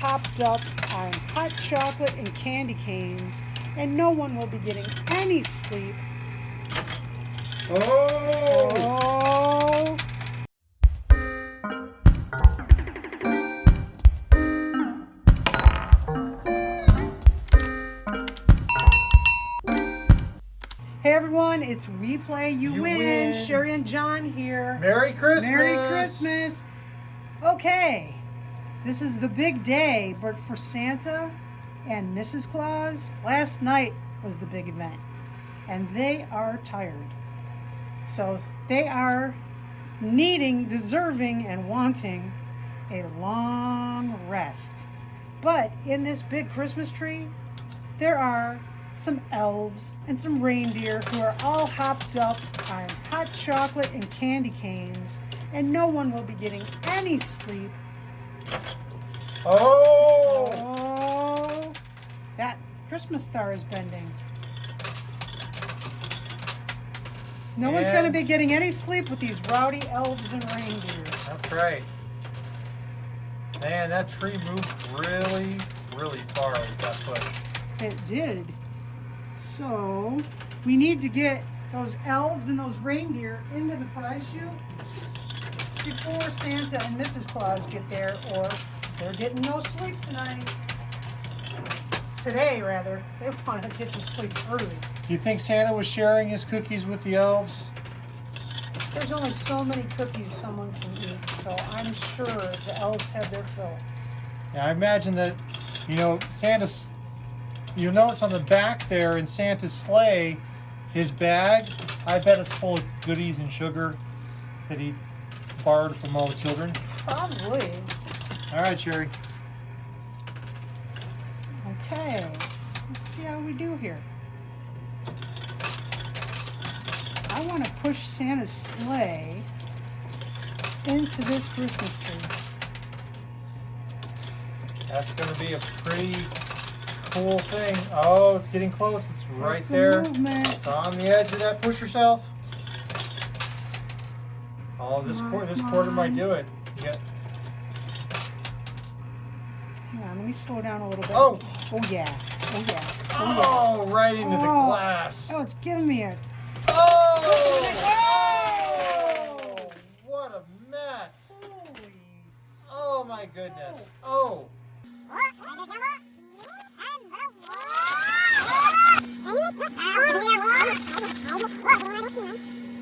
Popped up on hot chocolate and candy canes, and no one will be getting any sleep. Oh! Hey everyone, it's We Play, You Win. Sherry and John here. Merry Christmas! Merry Christmas. Okay, this is the big day, but for Santa and Mrs. Claus, last night was the big event, and they are tired. So they are deserving, and wanting a long rest. But in this big Christmas tree, there are some elves and some reindeer who are all hopped up on hot chocolate and candy canes, and no one will be getting any sleep. Oh! That Christmas star is bending. No one's going to be getting any sleep with these rowdy elves and reindeer. That's right. Man, that tree moved really, really far with that push. It did. So we need to get those elves and those reindeer into the prize chute before Santa and Mrs. Claus get there, or they're getting no sleep tonight. Today, rather. They want to get to sleep early. Do you think Santa was sharing his cookies with the elves? There's only so many cookies someone can eat, so I'm sure the elves have their fill. Yeah, I imagine that, Santa's, you'll notice on the back there in Santa's sleigh, his bag, I bet it's full of goodies and sugar that he borrowed from all the children. Probably. All right, Sherry. Okay, let's see how we do here. I want to push Santa's sleigh into this Christmas tree. That's going to be a pretty cool thing. Oh, it's getting close. It's right there. Movement. It's on the edge of that push yourself. Oh, this quarter might do it. Yeah. Hang on, let me slow down a little bit. Oh! Oh yeah. Oh yeah. Oh, right into the glass. Oh, it's giving me a... Oh! What a mess. Holy... Oh my goodness. Oh!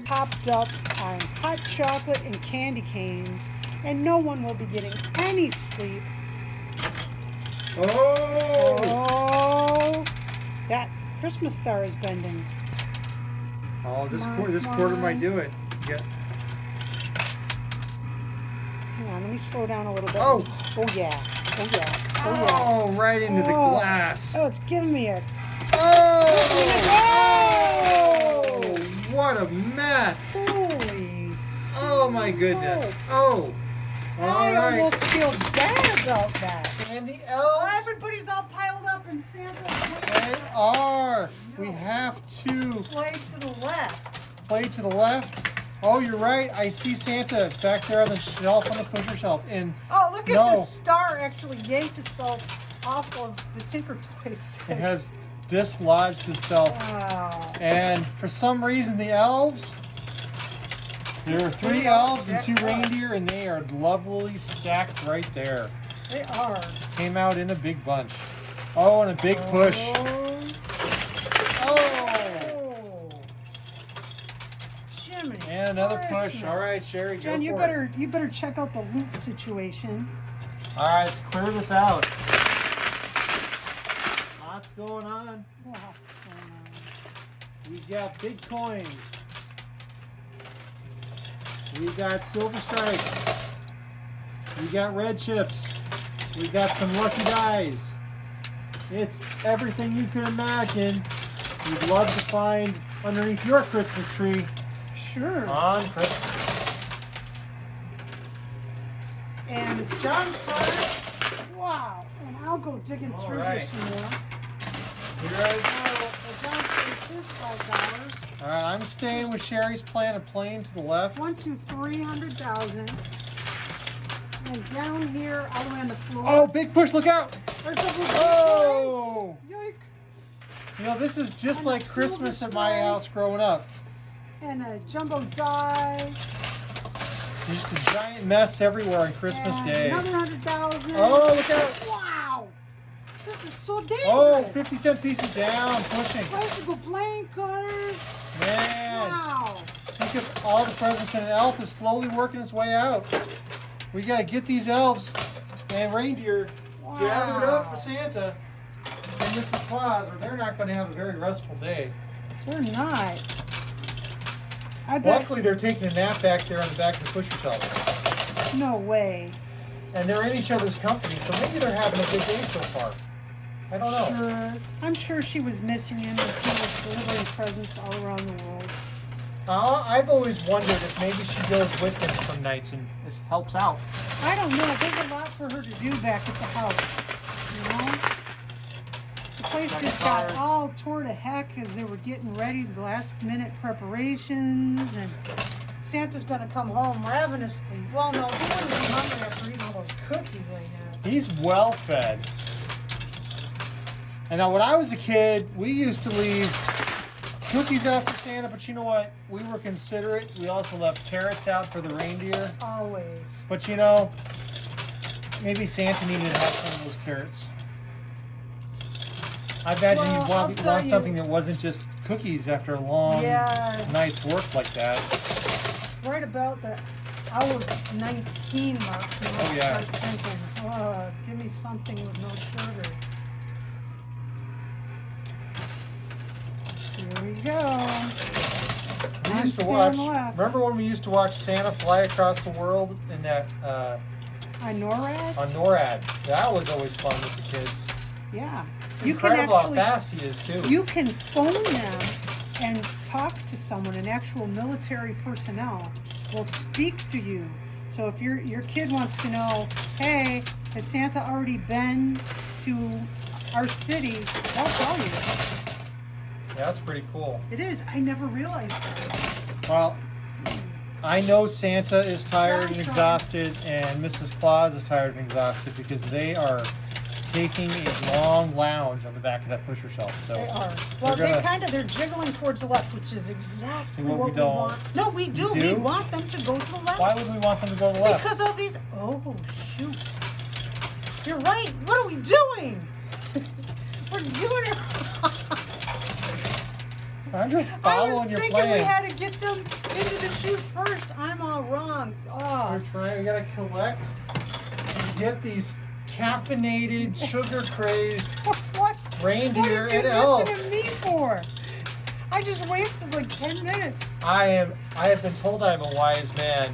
Popped up on hot chocolate and candy canes, and no one will be getting any sleep. Oh! Oh! That Christmas star is bending. Oh, this quarter might do it. Yeah. Hang on, let me slow down a little bit. Oh! Oh yeah. Oh yeah. Oh yeah. Oh, right into the glass. Oh, it's giving me a... Oh! What a mess! Holy... Oh my goodness! Oh! All I right. almost feel bad about that. And the elves. Everybody's all piled up in Santa's They are. We have to play to the left. play to the left. Oh, you're right. I see Santa back there on the shelf, on the pusher shelf. And Oh, look at the star actually yanked itself off of the Tinker Toy stick. it has dislodged itself. Wow. And for some reason, the elves. There are 3 elves and 2 reindeer, and they are lovely stacked right there. They are. Came out in a big bunch. Oh, and a big push. Oh. Jiminy And another Christmas. push. All right, Sherry, John, go for it. you better check out the loot situation. All right, let's clear this out. Lots going on. What's going on? We got big coins. We got silver stripes. We got red chips. We got some lucky dies. It's everything you can imagine you'd love to find underneath your Christmas tree Sure. on Christmas. And it's John's turn. Wow. And I'll go digging through this some more. You ready? John takes his $5. All right, I'm staying with Sherry's plan of playing to the left. 1, 2, 300,000. And down here, all the way on the floor. Oh, big push! Look out! There's a little Oh! Yoink. You know, this is just And a like Christmas silver at my stripe. house growing up. And a jumbo die. Just a giant mess everywhere on Christmas and Day. Another 100,000. Oh, look out! Wow. This is so dangerous. Oh, 50-cent pieces down, pushing. Bicycle playing cards. Man, Wow. think of all the presents, and an elf is slowly working its way out. We gotta get these elves and reindeer gathered up for Santa and Mrs. Claus, or they're not gonna have a very restful day. They're not. I bet. Luckily, they're taking a nap back there on the back of the pusher shelf. No way. And they're in each other's company, so maybe they're having a good day so far. I don't know. Sure. I'm sure she was missing him as he was delivering presents all around the world. I've always wondered if maybe she goes with him some nights and this helps out. I don't know. There's a lot for her to do back at the house. You know? The place just got all tore to heck as they were getting ready, the last minute preparations, and Santa's gonna come home ravenously. Well, no, he wouldn't be hungry after eating all those cookies I had. He's well fed. And now when I was a kid, we used to leave cookies out for Santa, but you know what? We were considerate. We also left carrots out for the reindeer. Always. But you know, maybe Santa needed to have some of those carrots. I imagine Well, you'd I'll want tell you- something that wasn't just cookies after a long Yeah. night's work like that. Right about the hour 19 mark. You know, Oh, yeah. start thinking, give me something with no sugar. Here we go. We I'm used to staying watch. left. Remember when we used to watch Santa fly across the world in that On NORAD? on NORAD? That was always fun with the kids. Yeah. It's You can incredible actually, how fast he is too. you can phone them and talk to someone, an actual military personnel will speak to you. So if your kid wants to know, hey, has Santa already been to our city? They'll tell you. Yeah, that's pretty cool. It is. I never realized that. Well, I know Santa is tired and exhausted, and Mrs. Claus is tired and exhausted because they are taking a long lounge on the back of that pusher shelf. So They are. Well, They're they're jiggling towards the left, which is exactly What what we we don't. want. No, we do. You We do? want them to go to the left. why would we want them to go to the left? Because of these. Oh, shoot. You're right. What are we doing? We're doing it. I'm just I was following your thinking we plan. had to get them into the chute first. I'm all wrong. We're Oh, trying. We gotta collect and get these caffeinated, sugar-crazed what? reindeer What did and you elves. listen to me for? I just wasted like 10 minutes. I have been told I'm a wise man.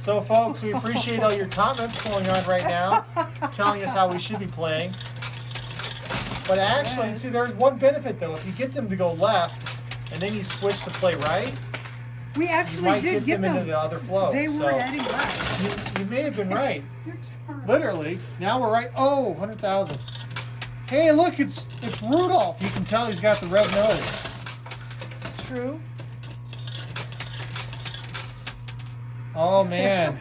So, folks, we appreciate all your comments going on right now, telling us how we should be playing. But actually, Yes. see, there's one benefit though. If you get them to go left, and then you switch to play right, We you actually might did get them into them. the other flow. They so were heading left. you may have been right. Your turn. Literally. Now we're right. Oh, 100,000. Hey, look, it's Rudolph. You can tell he's got the red nose. True. Oh man.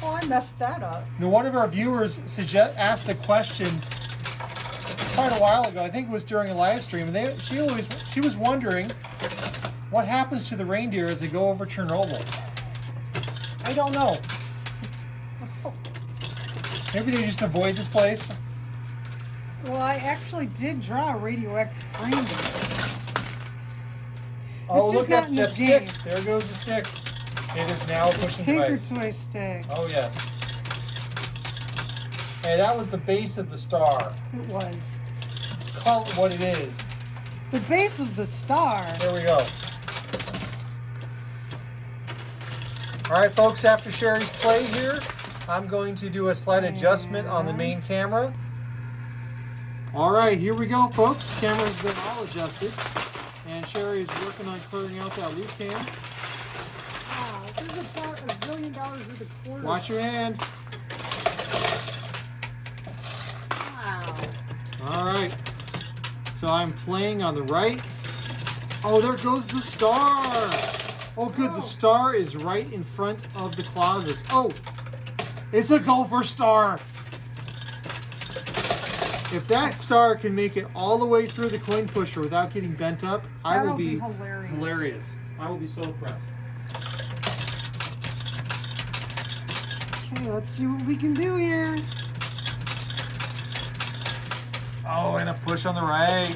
Oh, I messed that up. Now, one of our viewers asked a question quite a while ago. I think it was during a live stream, and she was wondering what happens to the reindeer as they go over Chernobyl. I don't know. Maybe they just avoid this place. Well, I actually did draw a radioactive reindeer. Oh, just look not at in the this stick. game. There goes the stick. It is now a pushing Tinker device. Toy stick. Oh yes. Hey, that was the base of the star. It was. Call it what it is. The base of the star. There we go. All right, folks, after Sherry's play here, I'm going to do a slight adjustment on the main camera. All right, here we go, folks. Camera's been all adjusted, and Sherry is working on clearing out that loop cam. Wow, there's about $1 zillion worth of quarters. Watch your hand. Wow. All right. So I'm playing on the right. Oh, there goes the star. Oh, good. Oh. The star is right in front of the closets. Oh, it's a gopher star. If that star can make it all the way through the coin pusher without getting bent up, I will That'll be hilarious. hilarious. I will be so impressed. Okay, let's see what we can do here. Oh, and a push on the right.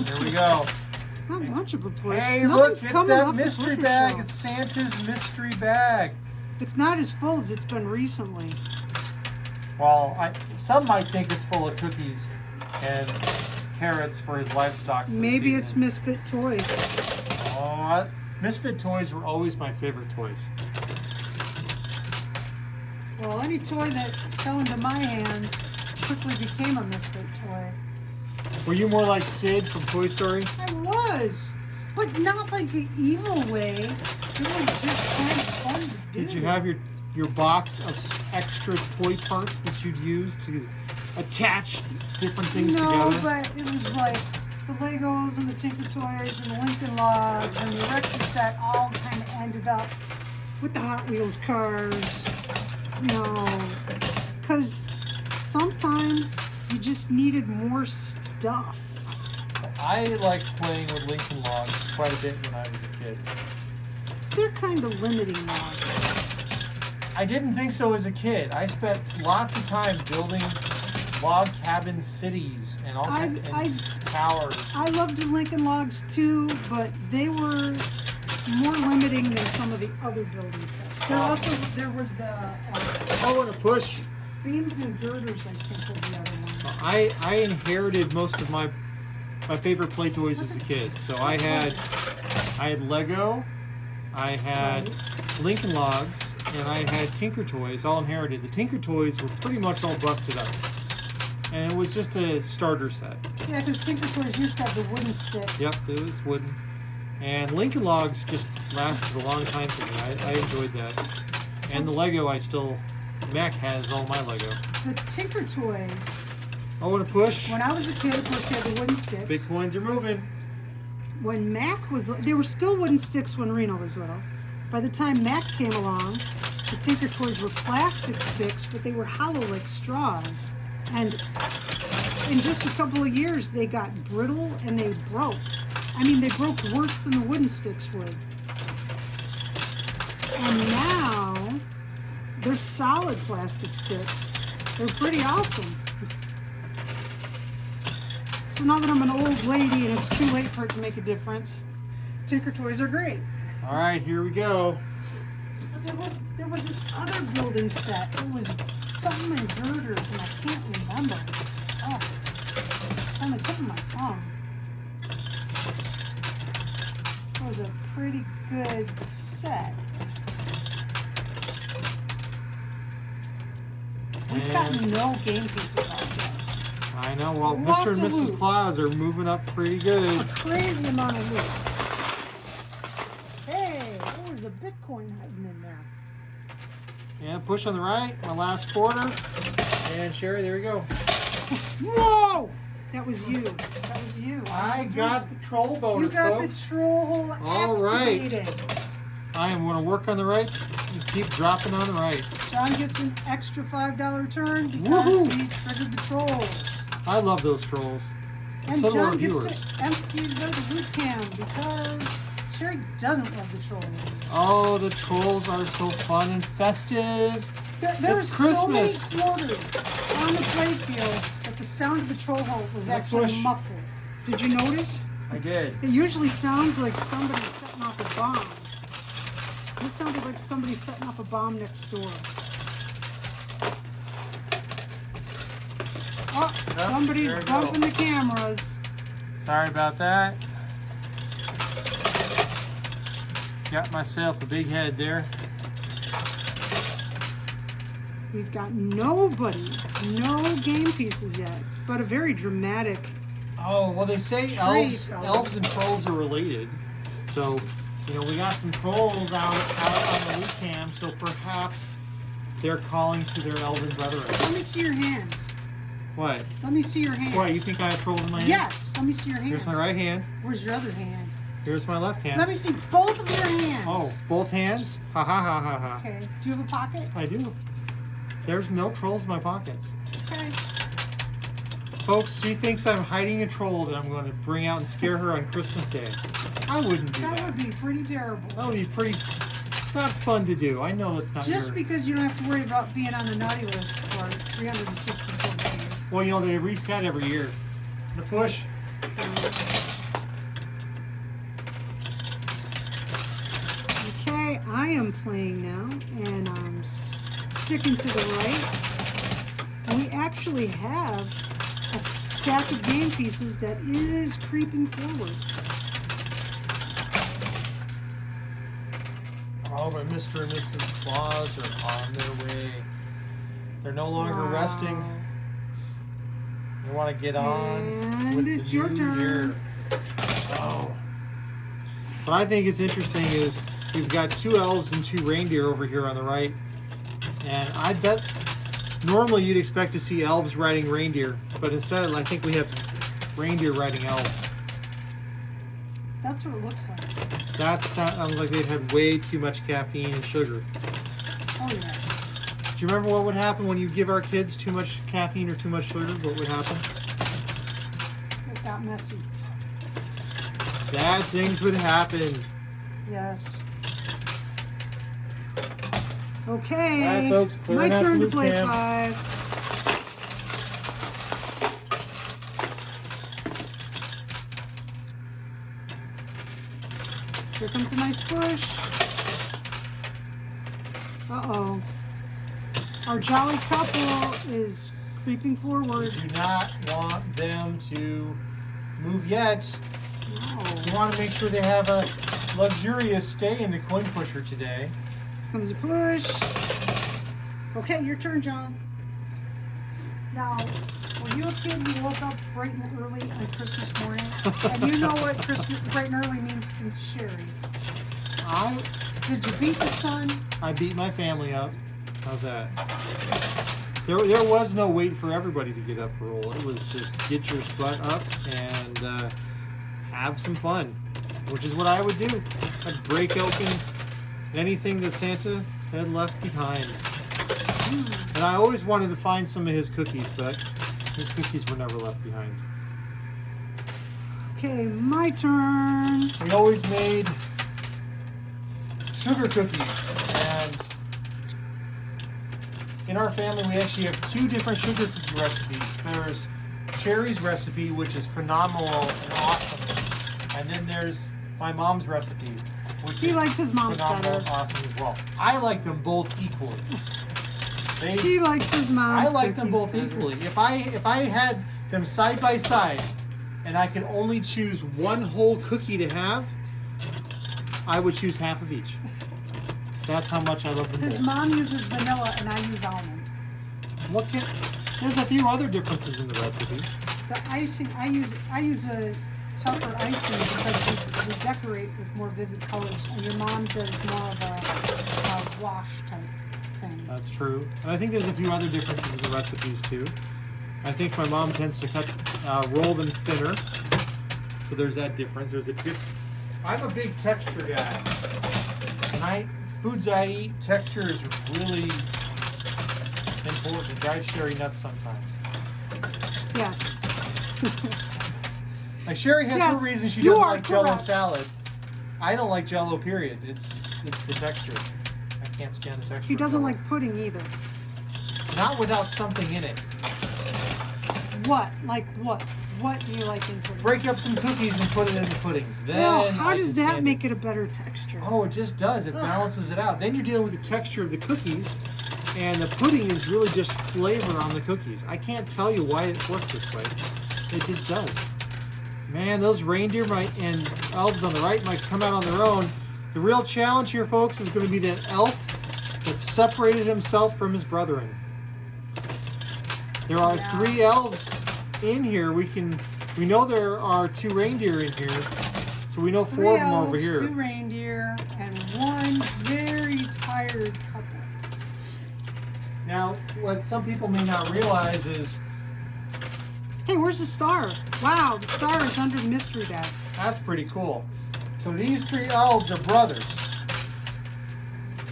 There we go. Not much of a push. Hey, Nothing's look, it's coming that off the mystery pusher bag. shelf. It's Santa's mystery bag. It's not as full as it's been recently. Well, some might think it's full of cookies and carrots for his livestock. For the Maybe it's season. Misfit toys. Oh, Misfit toys were always my favorite toys. Well, any toy that fell into my hands quickly became a Misfit toy. Were you more like Sid from Toy Story? I was, but not like the evil way. It was just kind of fun to do. Did you have your box of extra toy parts that you'd use to attach different things No, together? but it was like the Legos and the Tinker Toys and the Lincoln Logs and the Erector set all kind of ended up with the Hot Wheels cars. You know, because sometimes you just needed more stuff. I liked playing with Lincoln Logs quite a bit when I was a kid. They're kind of limiting now. I didn't think so as a kid. I spent lots of time building log cabin cities and all kinds of towers. I loved the Lincoln Logs too, but they were more limiting than some of the other building sets. There was the Oh, and a push. beams and girders, I think, was the other one. I inherited most of my favorite play toys as a kid. So I had Lego, I had Lincoln Logs, and I had Tinker Toys, all inherited. The Tinker Toys were pretty much all busted up. And it was just a starter set. Yeah, because Tinker Toys used to have the wooden sticks. Yep, it was wooden. And Lincoln Logs just lasted a long time for me. I enjoyed that. And the Lego, Mac has all my Lego. The Tinker Toys, Oh, and a push. when I was a kid, of course, they had the wooden sticks. Big coins are moving. When Mac was, they were still wooden sticks when Reno was little. By the time Mac came along, the Tinker Toys were plastic sticks, but they were hollow like straws. And in just a couple of years, they got brittle and they broke. I mean, they broke worse than the wooden sticks would. And now, they're solid plastic sticks. They're pretty awesome. So now that I'm an old lady and it's too late for it to make a difference, Tinker Toys are great. All right, here we go. But there was this other building set. It was something in girders, and I can't remember. Oh, it's on the tip of my tongue. It was a pretty good set. We've gotten no game pieces out yet. I know. Well, Lots Mr. and of Mrs. loot. Claus are moving up pretty good. A crazy amount of loot. Hey, there was a Bitcoin hiding in there. And push on the right, my last quarter. And Sherry, there we go. Whoa! That was you. That was you. I got the troll You bonus, got folks. the troll All right. activated. I am going to work on the right and keep dropping on the right. John gets an extra $5 turn because Woohoo! he triggered the trolls. I love those trolls. And So do our John viewers. gets to empty the loot can because Sherry doesn't love the trolls. Oh, the trolls are so fun and festive. There were It's so many Christmas. quarters on the playfield that the sound of the troll hole was Yeah, actually push. muffled. Did you notice? I did. It usually sounds like somebody setting off a bomb. This sounded like somebody setting off a bomb next door. Oh, somebody's there we go. bumping the cameras. Sorry about that. Got myself a big head there. We've got nobody, no game pieces yet, but a very dramatic. Oh, well, they say Trees, elves and trolls are related. So, we got some trolls out on the loot cam, so perhaps they're calling to their elven brethren. Let me see your hands. What? Let me see your hands. What, you think I have trolls in my hand? Yes, let me see your hands. Here's my right hand. Where's your other hand? Here's my left hand. Let me see both of your hands. Oh, both hands? Ha ha ha ha ha. Okay. Do you have a pocket? I do. There's no trolls in my pockets. Okay. Folks, she thinks I'm hiding a troll that I'm going to bring out and scare her on Christmas Day. I wouldn't do that. That would be pretty terrible. That would be pretty not fun to do. I know that's not Just your... because you don't have to worry about being on the naughty list for 364 days. Well, you know, they reset every year. The push. Okay, I am playing now, and I'm sticking to the right. And we actually have a stack of game pieces that is creeping forward. Oh, but Mr. and Mrs. Claus are on their way. They're no longer Wow. resting. They want to get on And with it's the your new turn. year. Oh. What I think is interesting is we've got 2 elves and 2 reindeer over here on the right. And I bet normally you'd expect to see elves riding reindeer, but instead I think we have reindeer riding elves. That's what it looks like. That sounds like they've had way too much caffeine and sugar. Oh, yeah. Do you remember what would happen when you give our kids too much caffeine or too much sugar? What would happen? It got messy. Bad things would happen. Yes. Okay. All right, folks, my clearing out turn to loot play camp. 5. Here comes a nice push. Uh-oh. Our jolly couple is creeping forward. We do not want them to move yet. No. We want to make sure they have a luxurious stay in the coin pusher today. Comes a push. Okay, your turn, John. Now, were you a kid who woke up bright and early on Christmas morning? And you know what Christmas bright and early means to Sherry. Did you beat the sun? I beat my family up. How's that? There was no wait for everybody to get up and roll. It was just get your butt up and have some fun, which is what I would do. I'd break open anything that Santa had left behind. And I always wanted to find some of his cookies, but his cookies were never left behind. Okay, my turn. We always made sugar cookies, and in our family we actually have 2 different sugar cookie recipes. There's Sherry's recipe, which is phenomenal and awesome, and then there's my mom's recipe, which He is likes his mom's phenomenal better. and awesome as well. I like them both equally. He likes his mom's I like them both cookies better. equally. If I had them side by side, and I could only choose one whole cookie to have, I would choose half of each. That's how much I love them His both. mom uses vanilla and I use almond. There's a few other differences in the recipe. The icing, I use a tougher icing because we decorate with more vivid colors, and your mom does more of a wash type thing. That's true. And I think there's a few other differences in the recipes too. I think my mom tends to roll them thinner. So there's that difference. I'm a big texture guy. And foods I eat, texture is really important. It drives Sherry nuts sometimes. Yes. Like Sherry has Yes, her reason she you doesn't are like Jell-O correct. salad. I don't like Jell-O, period. It's the texture. I can't stand the texture. He of doesn't Jell-O. like pudding either. Not without something in it. What? Like what? What do you like in pudding? Break up some cookies and put it in the pudding. Then Well, how I does can that stand make it a better texture? Oh, it just does. It balances it out. Then you're dealing with the texture of the cookies, and the pudding is really just flavor on the cookies. I can't tell you why it works this way. It just does. Man, those reindeer and elves on the right might come out on their own. The real challenge here, folks, is going to be that elf that separated himself from his brethren. There are 3 elves in here. We know there are 2 reindeer in here, so we know 4 of them over here. 2 reindeer, and 1 very tired couple. Now, what some people may not realize is Hey, where's the star? Wow, the star is under the mystery bag. that's pretty cool. So these three elves are brothers.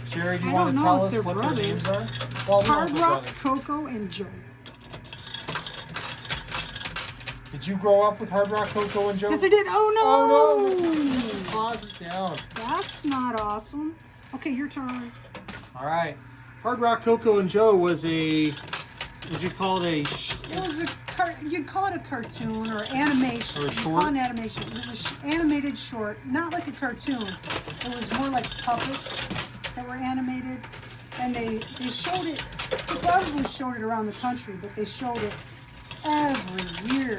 Sherry, do you I want don't to know tell if us they're what brothers. their names are? Well, we know Hard they're Rock, brothers. Coco, and Joe. Did you grow up with Hard Rock, Coco, and Joe? Yes, I did. Oh no! Oh no, Mrs. Claus is down. That's not awesome. Okay, your turn. All right. Hard Rock, Coco, and Joe was a, would you call it It was you'd call it a cartoon or animation. Or a You'd short? call it an animation. It was an animated short, not like a cartoon. It was more like puppets that were animated. And they showed it, they probably showed it around the country, but they showed it every year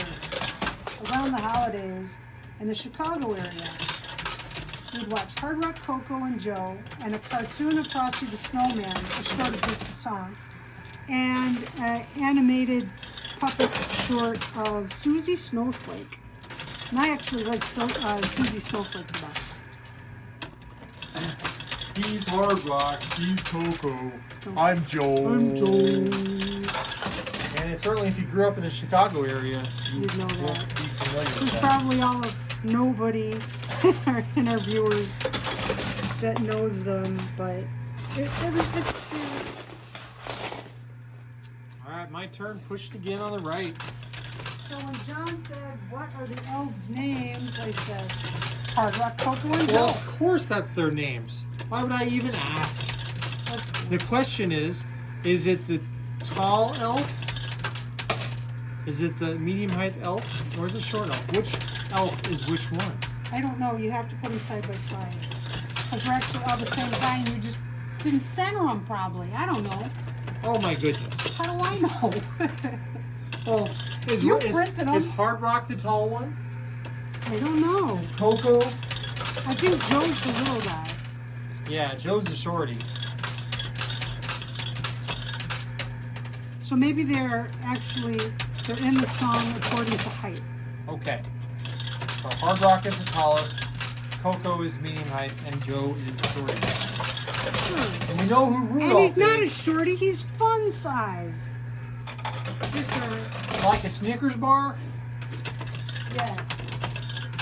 around the holidays in the Chicago area. We'd watch Hard Rock, Coco, and Joe, and a cartoon of Frosty the Snowman, a short of just a song, and an animated puppet short of Susie Snowflake. And I actually like Susie Snowflake the best. He's Hard Rock, he's Coco, I'm Joe. I'm Joe. And certainly if you grew up in the Chicago area, You'd know won't that. be familiar with There's that. probably all of nobody in our viewers that knows them, but it's All right, my turn. Push it again on the right. so when John said, "What are the elves' names?" I said, "Hard Rock, Coco, and Well, Joe." of course that's their names. Why would I even ask? The question is it the tall elf? Is it the medium height elf? Or is it short elf? Which elf is which one? I don't know. You have to put them side by side because we're actually all the same guy, and you just didn't center them probably. I don't know. Oh my goodness. How do I know? Well, You printed 'em. is Hard Rock the tall one? I don't know. Coco? I think Joe's the little guy. Yeah, Joe's the shorty. So maybe they're in the song according to height. Okay. So Hard Rock is the tallest, Coco is medium height, and Joe is the shorty. Sure. And we know who Rudolph And he's not a is. shorty, he's fun size. Your turn. Like a Snickers bar? Yeah.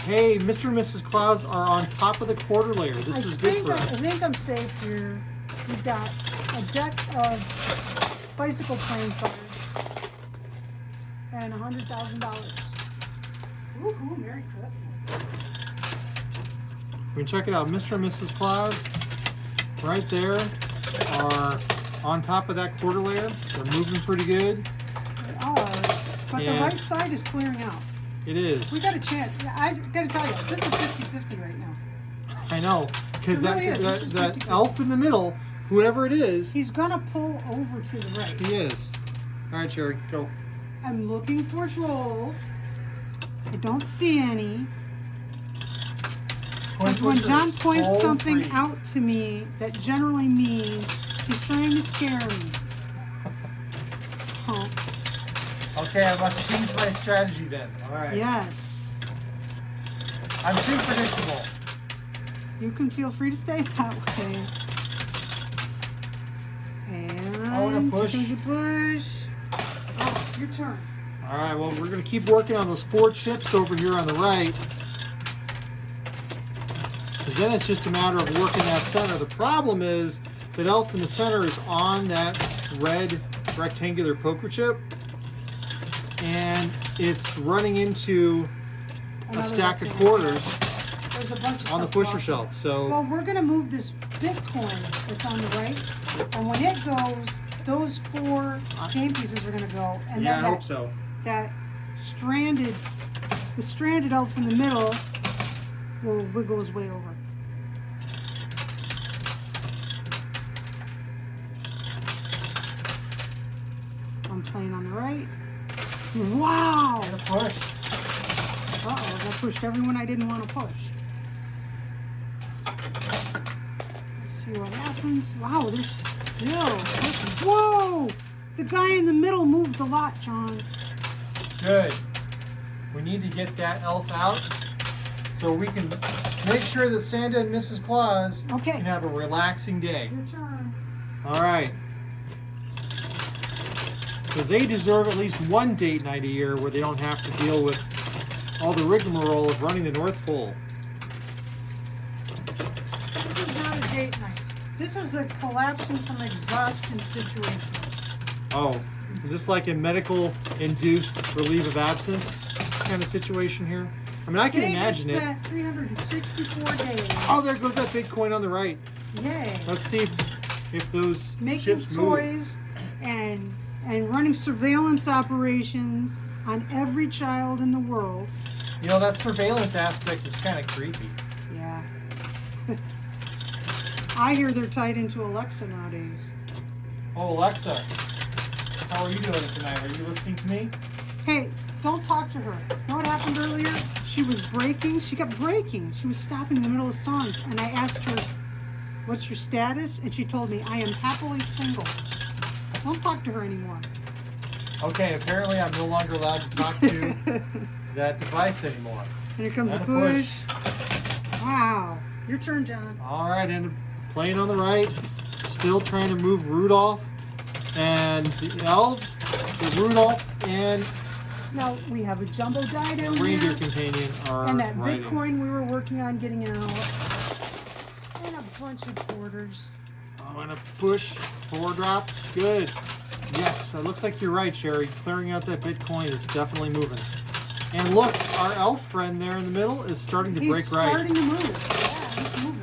Hey, Mr. and Mrs. Claus are on top of the quarter layer. This is good for I us. think I'm safe here. We've got a deck of bicycle flamethrowers and $100,000. Woohoo, Merry Christmas. We can check it out. Mr. and Mrs. Claus, right there, are on top of that quarter layer. They're moving pretty good. They are, but the Yeah. right side is clearing out. It is. We got a chance. I got to tell you, this is 50-50 right now. I know. Because It really is. This is that 50-50. elf in the middle, whoever it is, He's going to pull over to the right. he is. All right, Sherry, go. I'm looking for trolls. I don't see any. Because when John points something out to me, that generally means he's trying to scare me. So, Okay, I must change my strategy then. All right. yes. I'm too predictable. You can feel free to stay that way. And I wanna push. here comes a push. Oh, your turn. All right, well, we're going to keep working on those 4 chips over here on the right. Because then it's just a matter of working that center. The problem is that elf in the center is on that red rectangular poker chip. And it's running into a Another stack of rectangle. There's quarters a bunch of on the stuff pusher blocking. shelf. So, Well, we're going to move this Bitcoin that's on the right. And when it goes, those 4 game pieces are going to go. And yeah, I then hope so. that the stranded elf in the middle will wiggle his way over. I'm playing on the right. Wow! And a push. Uh-oh, that pushed everyone I didn't want to push. Let's see what happens. Wow, they're still pushing. Whoa! The guy in the middle moved a lot, John. Good. We need to get that elf out so we can make sure that Santa and Mrs. Claus Okay. can have a relaxing day. Your turn. All right. Because they deserve at least one date night a year where they don't have to deal with all the rigmarole of running the North Pole. This is a collapsing from exhaustion situation. Oh, is this like a medical induced relief of absence kind of situation here? I mean, I can imagine it. Spent 364 days. Oh, there goes that Bitcoin on the right. Yay. Let's see if those Making chips move. toys and running surveillance operations on every child in the world. You know, that surveillance aspect is kind of creepy. Yeah. I hear they're tied into Alexa nowadays. Oh, Alexa, how are you doing tonight? Are you listening to me? Hey, don't talk to her. You know what happened earlier? She was breaking. She kept breaking. She was stopping in the middle of songs. And I asked her, what's your status? And she told me, I am happily single. Don't talk to her anymore. Okay, apparently I'm no longer allowed to talk to that device anymore. And here comes a And a push. Wow. Your turn, John. All right, and playing on the right, still trying to move Rudolph and the elves, the Rudolph and Now, we have a jumbo die down reindeer here. companion are And that writing. Bitcoin we were working on getting out. And a bunch of quarters. Oh, and a push, 4 drop, good. Yes, it looks like you're right, Sherry. Clearing out that Bitcoin is definitely moving. And look, our elf friend there in the middle is starting to He's break right. starting to move. Yeah, he's moving.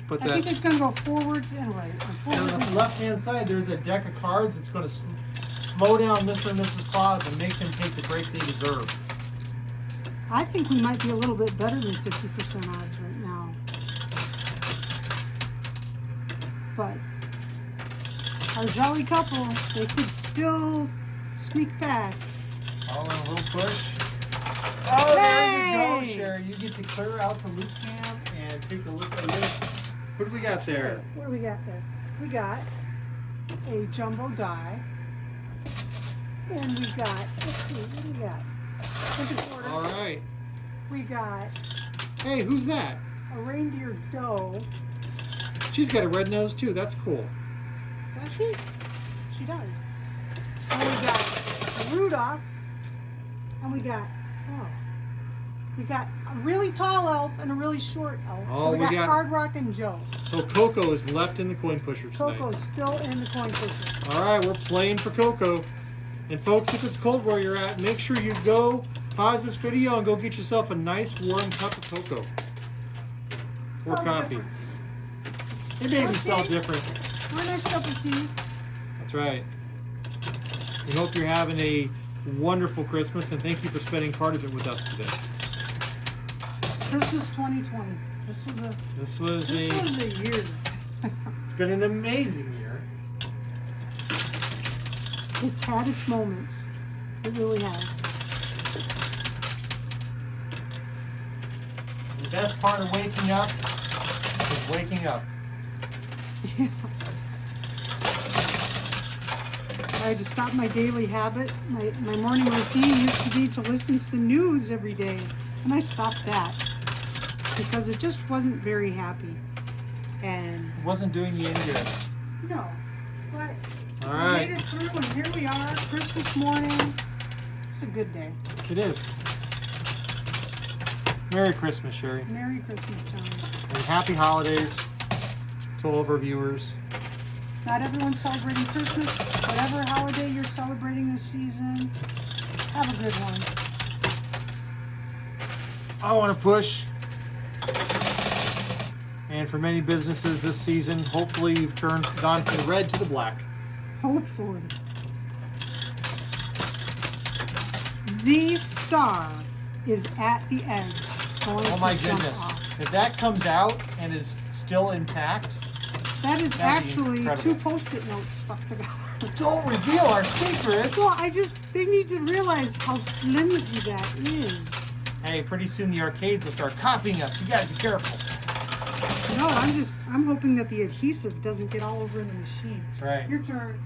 Put I that. think it's going to go forwards and right. And And forwards on and the left-hand side, there's a deck of cards. It's going to slow down Mr. and Mrs. Claus and make them take the break they deserve. I think we might be a little bit better than 50% odds right now. But our jolly couple, they could still sneak past. Oh, and a little push. Oh, there you go, Hey! Sherry. You get to clear out the loop cam and take a look at this. What do we got there? What do we got there? We got a jumbo die. And we got, let's see, what do we got? There's a quarter. All right. We got Hey, who's that? a reindeer doe. She's got a red nose, too. That's cool. Does she? She does. And we got a Rudolph. And we got a really tall elf and a really short elf. Oh, so we we got- got Hard Rock and Joe. So Coco is left in the coin pusher tonight. Coco's still in the coin pusher. All right, we're playing for Coco. And folks, if it's cold where you're at, make sure you go pause this video and go get yourself a nice warm cup of cocoa or Oh, coffee. different. It may be still Okay. different. Or a nice cup of tea. That's right. We hope you're having a wonderful Christmas, and thank you for spending part of it with us today. Christmas 2020. This was a year. It's been an amazing year. It's had its moments. It really has. The best part of waking up is waking up. I had to stop my daily habit. My morning routine used to be to listen to the news every day. And I stopped that because it just wasn't very happy. And It wasn't doing you any good. no, but All we right. made it through and here we are, Christmas morning. It's a good day. It is. Merry Christmas, Sherry. Merry Christmas, John. And happy holidays to all of our viewers. Not everyone's celebrating Christmas. Whatever holiday you're celebrating this season, have a good one. I want to push. And for many businesses this season, hopefully you've gone from the red to the black. Hopefully. The star is at the edge. Going Oh my to jump goodness. off. If that comes out and is still intact, That is That'd be actually incredible. 2 Post-it notes stuck together. don't reveal our secrets. Well, they need to realize how flimsy that is. Hey, pretty soon the arcades will start copying us. You gotta be careful. No, I'm hoping that the adhesive doesn't get all over in the machine. That's right. Your turn.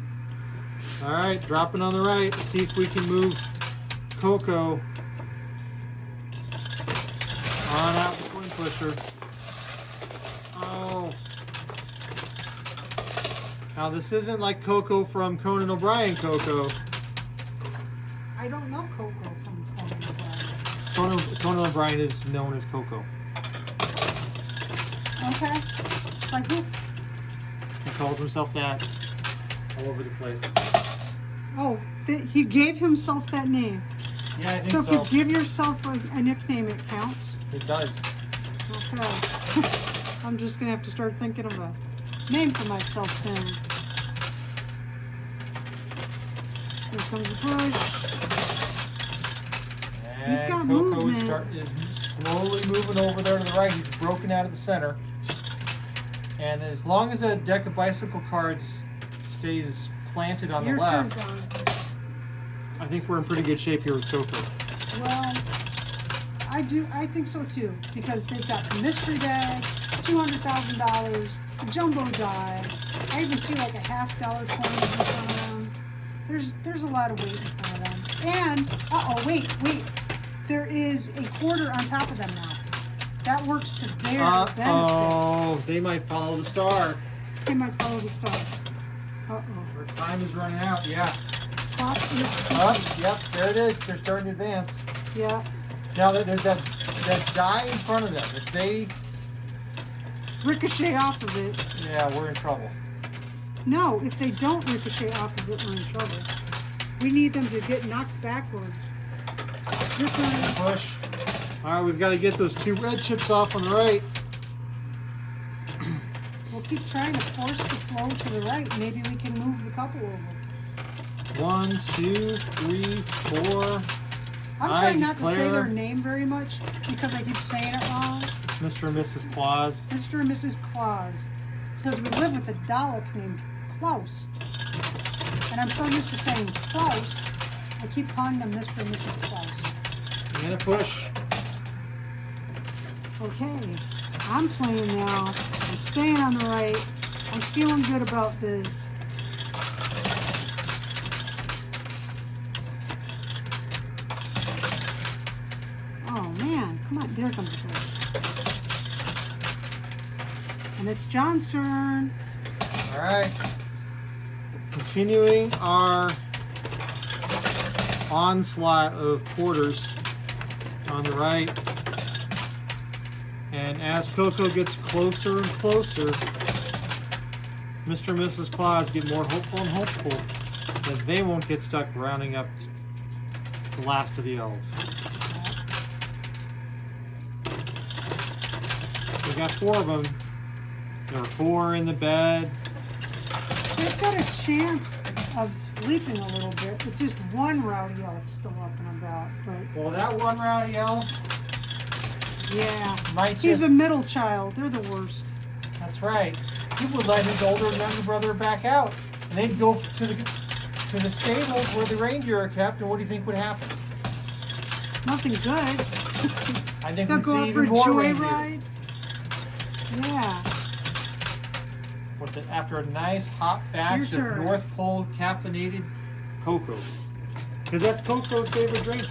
All right, dropping on the right. Let's see if we can move Coco on out the coin pusher. Oh. Now this isn't like Coco from Conan O'Brien Coco. I don't know Coco from Conan O'Brien. Conan O'Brien is known as Coco. Okay. Like who? calls himself that all over the place. Oh, he gave himself that name. Yeah, I think So so. if you give yourself a nickname, it counts. It does. Okay. I'm just gonna have to start thinking of a name for myself then. Here comes the push. And got Coco movement. is slowly moving over there to the right. He's broken out of the center. And as long as the deck of bicycle cards stays planted on Your the turn, left, Don. I think we're in pretty good shape here with Coco. Well, I think so too, because they've got the mystery bag, $200,000, the jumbo die. I even see like a $50 coin in front of them. There's a lot of weight in front of them. And wait, there is a quarter on top of them now. That works to their benefit. Oh, they might follow the star. They might follow the star. Our time is running out. Yeah. Clock is ticking. Yep. There it is. They're starting to advance. Yeah. Now there's that die in front of them. If they, Ricochet off of it. yeah, we're in trouble. No, if they don't ricochet off of it, we're in trouble. We need them to get knocked backwards. Your turn. Push. All right, we've got to get those 2 red chips off on the right. We'll keep trying to force the flow to the right. Maybe we can move the couple over. 1, 2, 3, 4. I'm I trying not to say declare- their name very much because I keep saying it wrong. Mr. and Mrs. Claus. Mr. and Mrs. Claus. Because we live with a Dalek named Klaus. And I'm so used to saying Klaus, I keep calling them Mr. and Mrs. Klaus. And a push. Okay, I'm playing now. I'm staying on the right. I'm feeling good about this. Oh man, come on, there comes the push. And it's John's turn. All right. Continuing our onslaught of quarters on the right. And as Coco gets closer and closer, Mr. and Mrs. Claus get more hopeful and hopeful that they won't get stuck rounding up the last of the elves. We got 4 of them. There are 4 in the bed. They've got a chance of sleeping a little bit, but just one rowdy elf still up and about. But Well, that one rowdy elf yeah, might he's just... a middle child. They're the worst. That's right. He would let his older and younger brother back out, and they'd go to the stables where the reindeer are kept. And what do you think would happen? Nothing good. I think They'll we'd go see out for even a more reindeer. joyride. Yeah. After a nice hot batch Your of turn. North Pole caffeinated cocoa, because that's Coco's favorite drink.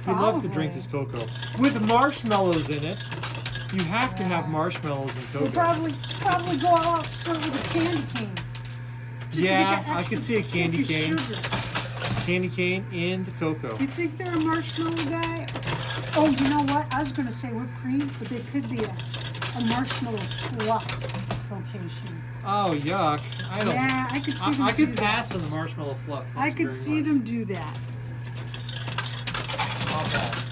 He loves to drink Probably. his cocoa with marshmallows in it. You have to have marshmallows in We'll cocoa. probably go out start with a candy cane. Just to Yeah, get that I extra could see a candy kick cane. of sugar. Candy cane and the cocoa. You think they're a marshmallow guy? Oh, you know what? I was going to say whipped cream, but they could be a marshmallow fluff location. Oh, yuck. I don't. Yeah, I could see them I do could that. pass on the marshmallow fluff. I Thanks could very see much. them do that. Not bad.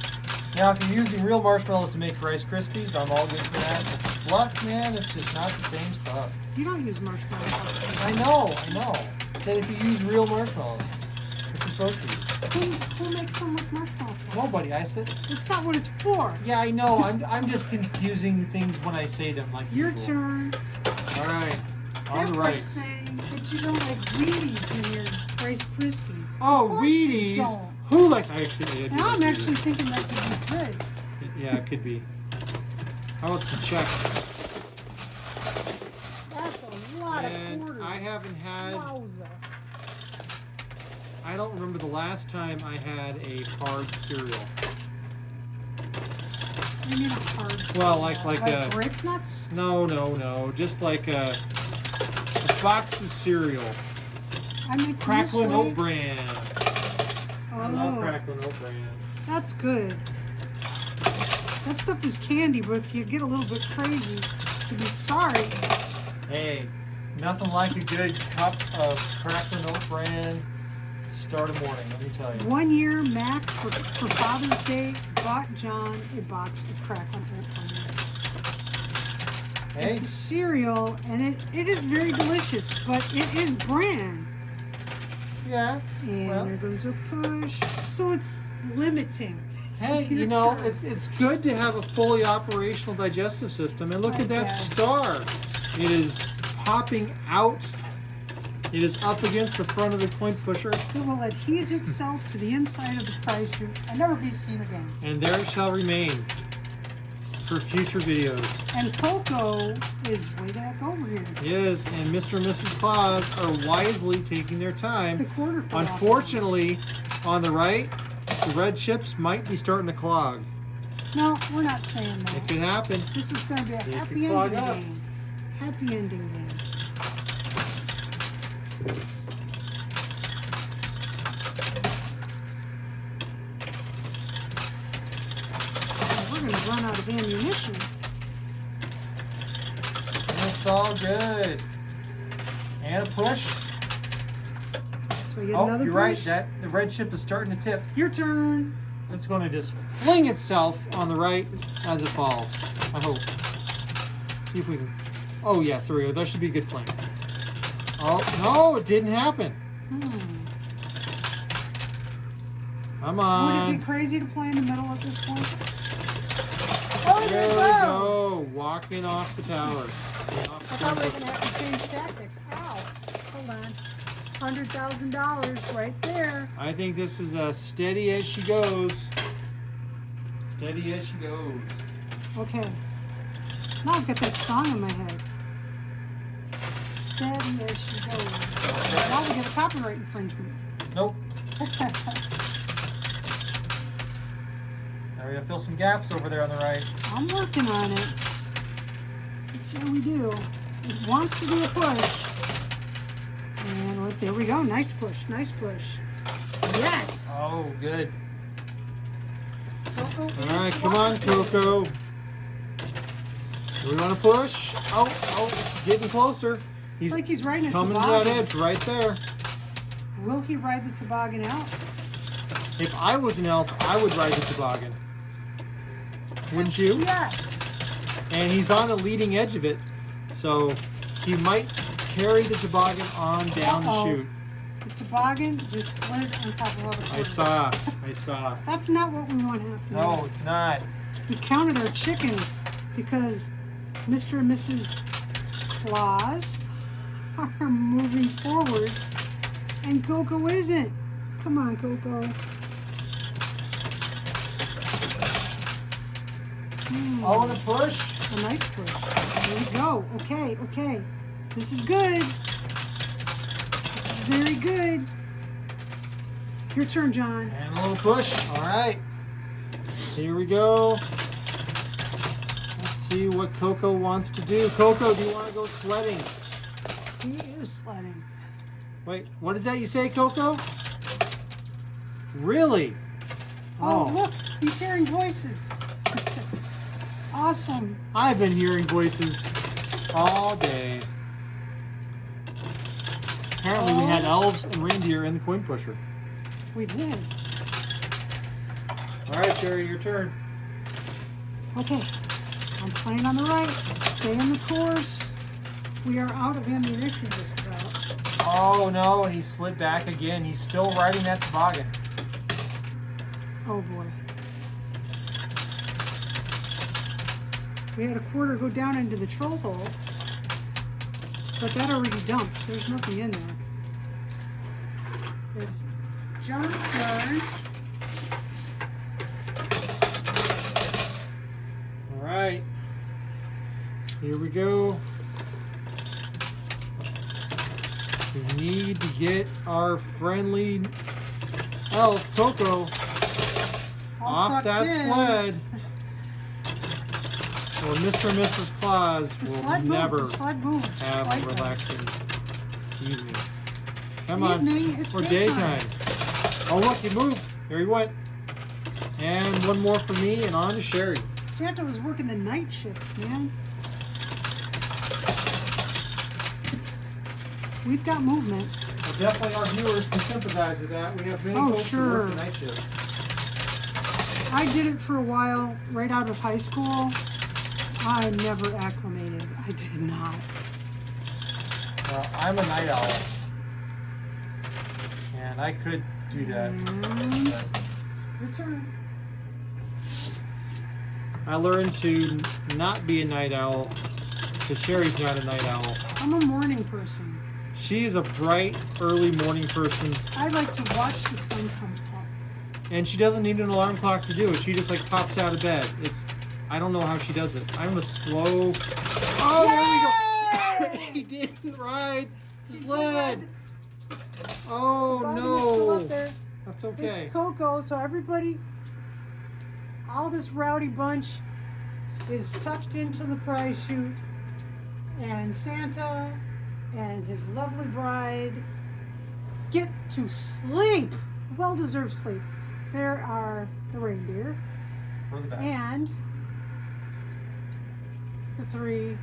Now, if you're using real marshmallows to make Rice Krispies, I'm all good for that. But fluff, man, it's just not the same stuff. You don't use marshmallow fluff. I know. That if you use real marshmallows, which you're supposed to use. Who makes them with marshmallow fluff? Nobody, I said. That's not what it's for. Yeah, I know. I'm just confusing things when I say them like Your usual. turn. All right. On That's the like right. saying that you don't like Wheaties in your Rice Krispies. Oh, Of course you Wheaties. don't. Who likes? Actually, I do Now like I'm actually Wheaties. thinking that could be good. Yeah, it could be. How about some checks? That's a lot of And quarters. I haven't had. Wowza. I don't remember the last time I had a card cereal. What do you mean a hard Well, cereal? like a- grape nuts? No. Just like a box of cereal. I make Cracklin' muesli. Oat Bran. I love Oh, Cracklin' Oat Bran. that's good. That stuff is candy, but if you get a little bit crazy, you'd be sorry. Hey, Nothing like a good cup of Cracker Oat bran to start a morning, let me tell you. 1 year, Mac, for Father's Day, bought John a box of Cracker Oat bran. Hey, It's a cereal, and it is very delicious, but it is bran. yeah. And Well. there goes a push. So it's limiting. Hey, you know, it's good to have a fully operational digestive system. And look I at that guess. star. It is popping out. It is up against the front of the coin pusher. It will adhese itself to the inside of the prize chute and never be seen again. And there it shall remain for future videos. And Coco is way back over here. Yes, and Mr. and Mrs. Claus are wisely taking their The time. quarter fell off. Unfortunately, on the right, the red chips might be starting to clog. No, we're not saying It that. could happen. This is going to be a It happy could clog ending up. game. Happy ending game. We're going to run out of ammunition. It's all good. And a push. So we get Oh, another you're push. right. The red chip is starting to tip. Your turn. It's going to just fling itself on the right as it falls. I hope. See if we can. Oh yes, there we go. That should be a good fling. Oh no, it didn't happen. Come Would it on. be crazy to play in the middle at this point? Oh, There we go. go. Walking off the tower. I thought we were going to have to change tactics. Ow. Hold on. $100,000 right there. I think this is steady as she goes. Steady as she goes. Okay. Now I've got that song in my head. Steady as she goes. Now we get a copyright infringement. Nope. Now we're gonna fill some gaps over there on the right. I'm working on it. Let's see how we do. It wants to do a push. And there we go. Nice push. Nice push. Yes. Oh, good. Coco is All right, come on, walking. Coco. Do we want to push? Oh, getting closer. He's It's like he's riding a coming to that toboggan. edge right there. Will he ride the toboggan out? If I was an elf, I would ride the toboggan. Wouldn't you? Yes. And he's on the leading edge of it, so he might carry the toboggan on down Uh-oh. the chute. The toboggan just slid on top of all the quarters. I saw. That's not what we want to happen. No, it's not. We counted our chickens because Mr. and Mrs. Claus are moving forward and Coco isn't. Come on, Coco. Oh, and a push. A nice push. There we go. Okay, okay. This is good. This is very good. Your turn, John. And a little push. All right. Here we go. Let's see what Coco wants to do. Coco, do you want to go sledding? He is sledding. Wait, what is that you say, Coco? Really? Oh, look. He's hearing voices. Awesome. I've been hearing voices all day. Apparently we had elves and reindeer in the coin pusher. We did. All right, Sherry, your turn. Okay. I'm playing on the right. Stay in the course. We are out of ammunition just about. Oh, no, and he slid back again. He's still riding that toboggan. Oh boy. We had a quarter go down into the troll hole, but that already dumped. There's nothing in there. It's John's turn. All right. Here we go. We need to get our friendly elf, Coco, All off tucked that in. sled. Or Mr. and Mrs. Claus The will sled moved. never The sled moved. have a slightly. relaxing evening. Come on. Evening, it's Or daytime. daytime. Oh, look, he moved. There he went. And one more for me, and on to Sherry. Santa was working the night shift, man. we've got movement. Well, definitely our viewers can sympathize with that. We have many Oh, folks who sure. work the night shift. I did it for a while right out of high school. I never acclimated. I did not. Well, I'm a night owl. And I could do that. And your turn. I learned to not be a night owl because Sherry's not a night owl. I'm a morning person. She is a bright, early morning person, I like to watch the sun come up. and she doesn't need an alarm clock to do it. She just like pops out of bed. I don't know how she does it. I'm a slow. Oh, there we go. He didn't ride the sled. Oh Bobby is still up no. there. That's okay. It's Coco, so everybody, all this rowdy bunch is tucked into the prize chute, and Santa and his lovely bride get to sleep, well-deserved sleep. There are the reindeer For the back. and the 3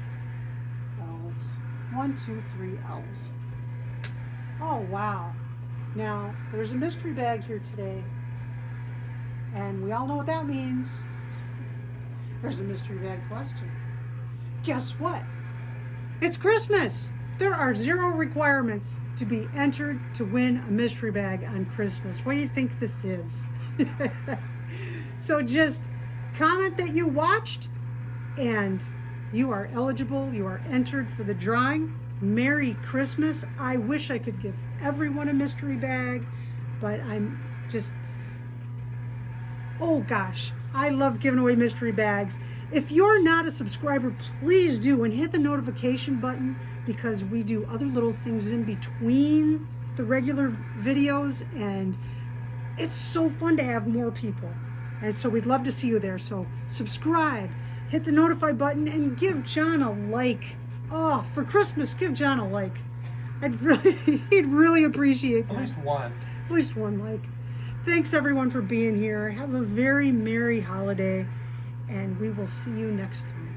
elves. 1, 2, 3 elves. Oh, wow. Now, there's a mystery bag here today, and we all know what that means. There's a mystery bag question. Guess what? It's Christmas! There are 0 requirements to be entered to win a mystery bag on Christmas. What do you think this is? So just comment that you watched, and you are eligible. You are entered for the drawing. Merry Christmas. I wish I could give everyone a mystery bag, but I'm just, oh gosh, I love giving away mystery bags. If you're not a subscriber, please do, and hit the notification button, because we do other little things in between the regular videos, and it's so fun to have more people. And so we'd love to see you there. So subscribe, hit the notify button, and give John a like. Oh, for Christmas, give John a like. He'd really appreciate that. At least one. At least one like. Thanks everyone for being here. Have a very merry holiday, and we will see you next time.